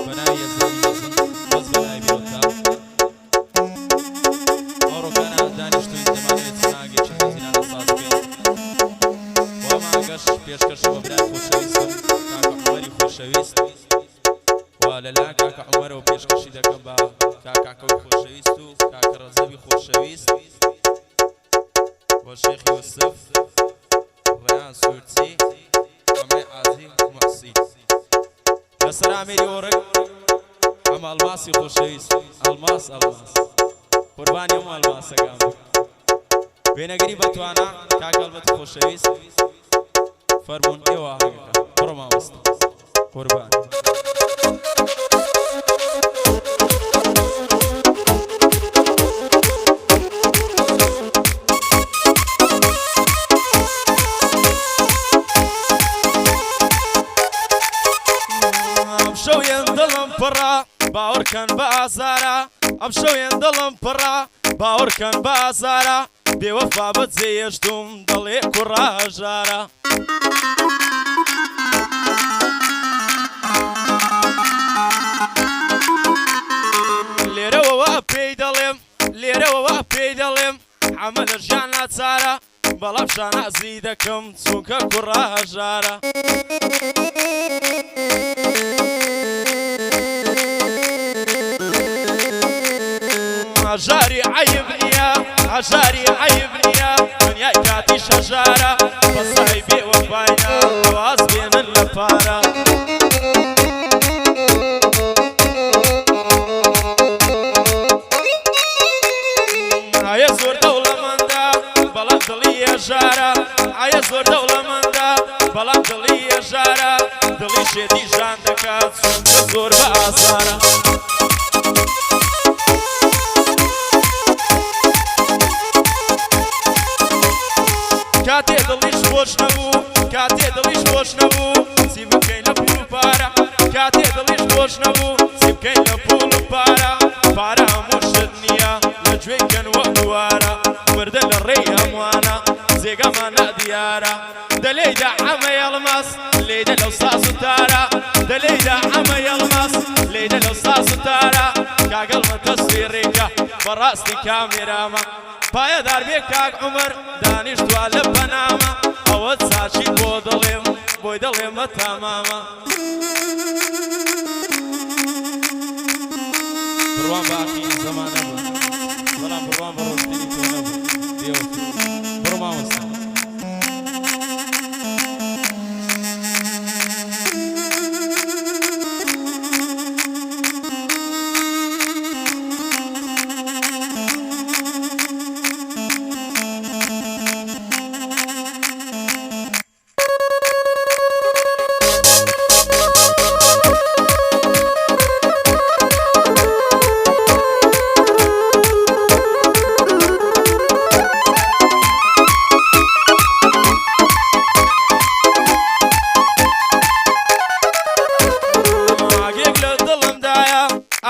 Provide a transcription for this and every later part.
بەناوی یەزدانی مەزن بەس بەلای بیرۆتا ئەوڕۆکانە دانیشتوین دەمانێت چناگێکی خەزینانە ساز بکەین بۆ ئەمانگەش پێشکەشە بە برای خۆشەویستم کاکە عومەری خۆشەویست و لەلا کاکە عومەرەوە پێشکەشی دەکەم بە کاکەکەوی خۆشەویست و کاکە ڕەزەوی خۆشەویست و شێخی یوسف ڕێیان سوورچی ئەمەی ئازی موحسی لەسەر ئامێری ئۆڕک ئەم ئەڵماسی خۆشەویست ئەڵماس قوربانی ئەم ئەڵماسەکەم وێنەگەری بەتوانە کاکە ئەڵبەت خۆشەویست فەرموون ئێوە ئاهەنگەکە بڕۆ مامۆستا قوربان باوەڕکەن بە ئازارە ئەم شەوێن دڵم پڕە باوەڕکەن بە ئازارە بێوەفا بەجێ هێشتوم دڵێ کوڕە هەژارە لێرەوەوە پێی دەڵێم ئەمە لە ژیان ناچارە بەڵام شانازی دەکەم چونکە کوڕە هەژارە هەژاری عەیب نییە دنیای کاتی شەژارە بەسای بێوەفاینە واز بێنن لە پارە ئایا زۆر دەوڵەمەندە بەڵام دڵی هێژارە ئایا زۆر دەوڵەمەندە بەڵام دڵی هێژارە دڵی شێتی ژان دەکات چونکە زۆر بە ئازارە کاتێ دڵیش خۆش نەبوو چی بکەین لە پوڵ و پارە کاتێ دڵیش خۆش نەبوو چی بکەین لە پوڵ و پارە پارە هەموو شت نییە لە گوێی کەنوە دووارە وردە لە ڕێی هەمووانە جێگەمانە دیارە دەلێیدا ئەمەی ئەڵماس لێدە لەو ساز و تارە دەلێیدا ئەمەی ئەڵماس لێدە لەو ساز و تارە کاگەڵمە تەسویڕێکە بەڕاستی کامێرامە پایەدار بێ کاک عومەر دانیشتوا لە پەنامە ئەوە چاچیت بۆ دڵێم بۆی دڵێمە تامامە بڕوان باقی زەمانە بوو بەڵام بڕوان بە ڕۆشتنی تۆ نەبوو بێوەفا بڕۆ مامۆستا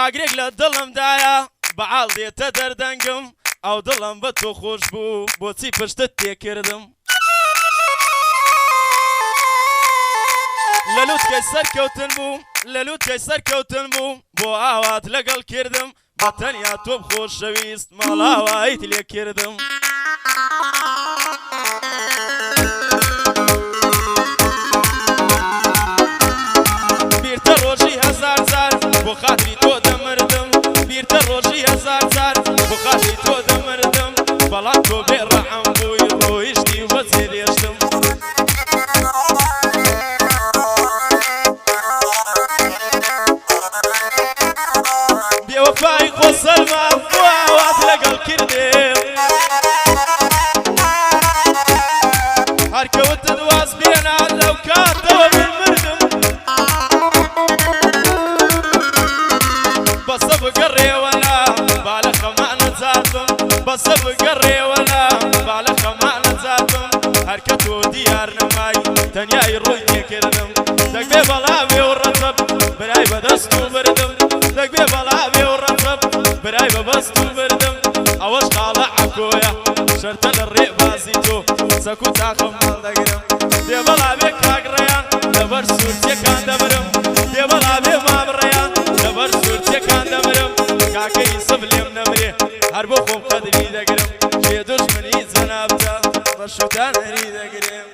ئاگرێک لە دڵمدایە بەعاڵ دێتە دەردەنگم ئەو دڵم بە تۆ خۆش بوو بۆچی پشتت تێکردم لە لووتکەی سەرکەوتن بوو بۆ ئاوات لەگەڵ کردم بە تەنیا تۆم خۆشەویست ماڵاوایت لێ کردم بیرتە ڕۆژی هەزار جار بۆ خاتری تۆ دەمردم بیرتە ڕۆژی هەزار جار بۆ خاتری تۆ دەمردم بەڵام تۆ بێڕەحەم بووی ڕۆیشتی و بەجێ دێشتم بێوەفای خۆسەلمان بۆ ئاوات لەگەڵ کردێم هەرکەوتت واز بێنا لەو کاتەوە من مردم بەسە بگەڕێوەلا با لە خەمانە جاتم بەسە بگەڕێوەلا با لە خەمانە جاتم هەرکە تۆ دیار نەمای تەنیای ڕووی تێکردم دەگبێ بەڵاوێ و ڕەتەب برای بەدەست و بردم دەگبێ بەڵاوێ و ڕەتەب برای بەبەست و بردم ئەوەش خاڵە عەکۆیە شەرتە لە ڕێبازی تۆ سەکوت تاخەم هەڵدەگرم دێبەڵا بێ کاگڕێیان لەبەر سوورچیەکان دەبرم دێبەڵا بێ مامڕێیان لەبەر سوورچیەکان دەبرم کاکەی سب لێم نەمرێ هەر بۆ خۆم قەدری دەگرم بێ دوژمنی جەنابتە بە شوتان هەری دەگرێم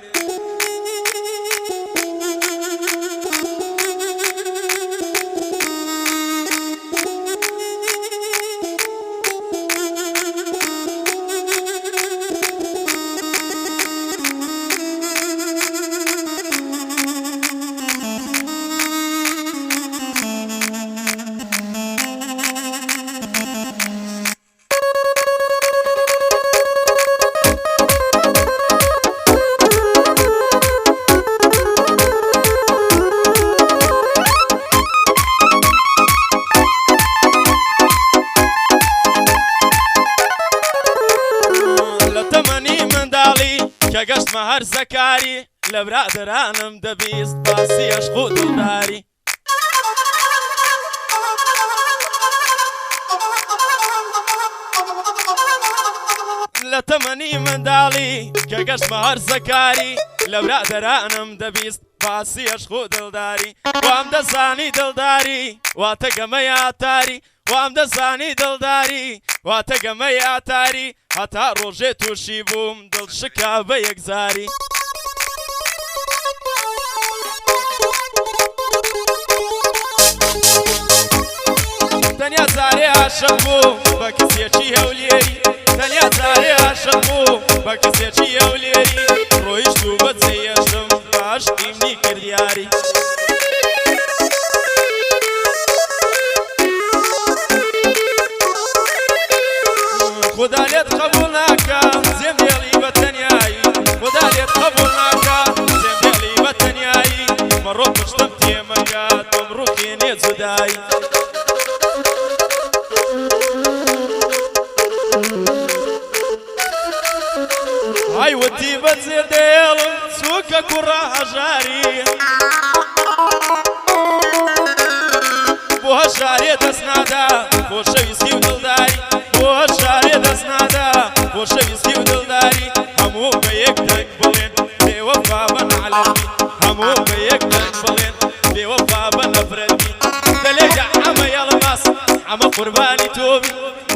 کە گەشتمە هەر زەکاری لە برادەرانم دەبیست باسی عەشق و دڵداری لە تەمەنی منداڵی کە گەشتمە هەر زەکاری لە برادەرانم دەبیست باسی عەشق و دڵداری وام دەزانی دڵداری واتە گەمەی ئاتاری وام دەزانی دڵداری واتە گەمەی ئاتاری هەتا ڕۆژێ تووشی بووم دڵشکا بە یەکزاری تەنیا جارێ عاشق بووم بە کەسێکی هەولێری تەنیا جارێ عاشق بووم بە کەسێکی هەولێری ڕۆیشت و بە جێیەشتم بە عەشقیمنی کرد یاری خدا لێت قبول ناکە زێمێڵی بە تەنیایی خدا لێت قبول ناکە زێمێڵی بە تەنیایی مەڕۆ پشتم تێمەکات ئەمڕووکێنێ جودایی های وتی بە جێدێڵم چووکە کوڕە هەژاری بۆ هەژارێ دەست نادا خۆشەویستی و دڵداری بۆ هەژارێ دەست نادا خۆشەویستی و دڵداری هەموو بە یەک دەنگ بڵێن بێوەفا بە نەعلەمی هەموو بە یەک دەنگ بڵێن بێوەفا بە نەفرەتی دەلێدا ئەمە یەڵماس ئەمە قوربانی تۆبی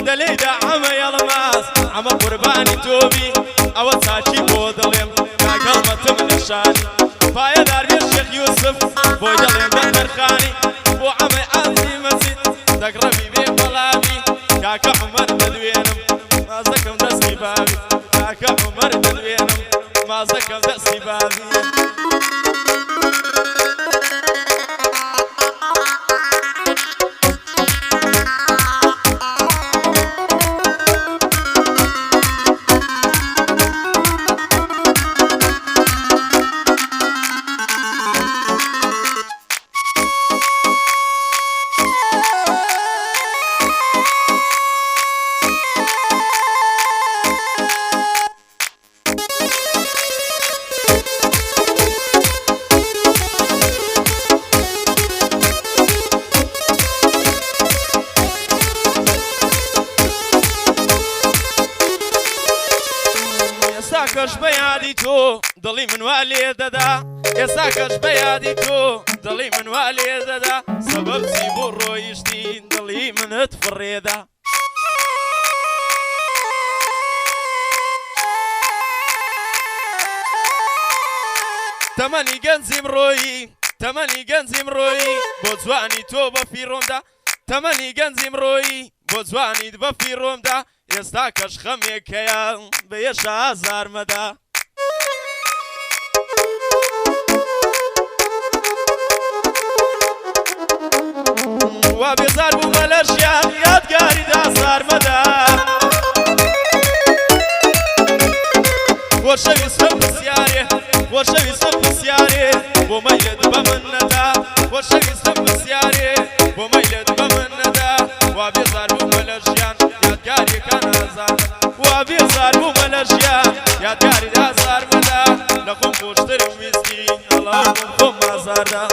دەلێدا ئەمە یەڵماس ئەمە قوربانی تۆبی ئەوە چاکی بۆ دڵێم کاگەڵمەتم نیشانی پایەدار بێ شێخ یوسف بۆی دەڵێم بەندەرخانی بۆ ئەمەی ئازی مەسید دەگڕەمی بێ بەڵامی کاکە عومەر دەدوێنم مازەکەم دەستی باوی کاکە عومەر دەدوێنم مازەکەم دەستی باوی کەش بە یادی تۆ دڵی من وا لێ دەدا ئێستا کەش بە یادی تۆ دڵی من وا لێ دەدا سەبەب چی بۆ ڕۆیشتی دڵی منت فڕێدا تەمەنی گەنجیم ڕۆیی تەمەنی گەنجیم ڕۆیی بۆ جوانی تۆ بە فیڕۆمدا تەمەنی گەنجیم ڕۆیی بۆ جوانیت بە فیڕۆمدا ئێستا کەش خەمێکەیە بە یەش هەزار مەدا وا بێزار بوومە لە ژیان یادگاریدا سارمەدا خۆشەویستم پرسیارێ خۆشەویستم پرسیارێ بۆ مەیلت بە من نەدا خۆشەویستم پرسیارێ بۆ مەیلت بە من نەدا وا بێزار بوومە لە ژیان یادگاریەکان هەزار وا بێزار بوومە لە ژیان یادگاریدا سارمەدا لە خۆم خۆشترم ویستی هەڵاو خۆم ئازاردا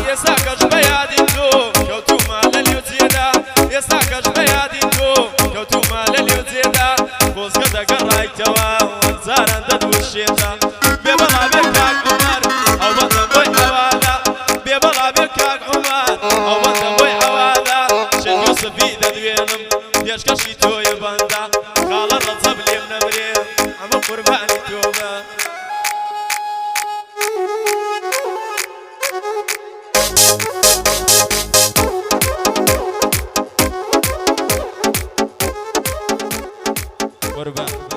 ئێستا کەش بە یادی تۆ کەوتومە لە لێو جێدا ئێستا کەش بە یادی تۆ گەڕایتەوە وەنجاران دەدوشێتە بێ بەڵا بێ کاک عومەر ئەوەندە بۆی ئەوانە بێ بەڵا بێ کاک عومەر ئەوەندە بۆی ئەوانە شێخ یوسفی دەدوێنم پێشکەشی تۆیە بەندە خاڵە ڕەجەب لێم نەمرێ ئەمە قوربانی تۆمە قربان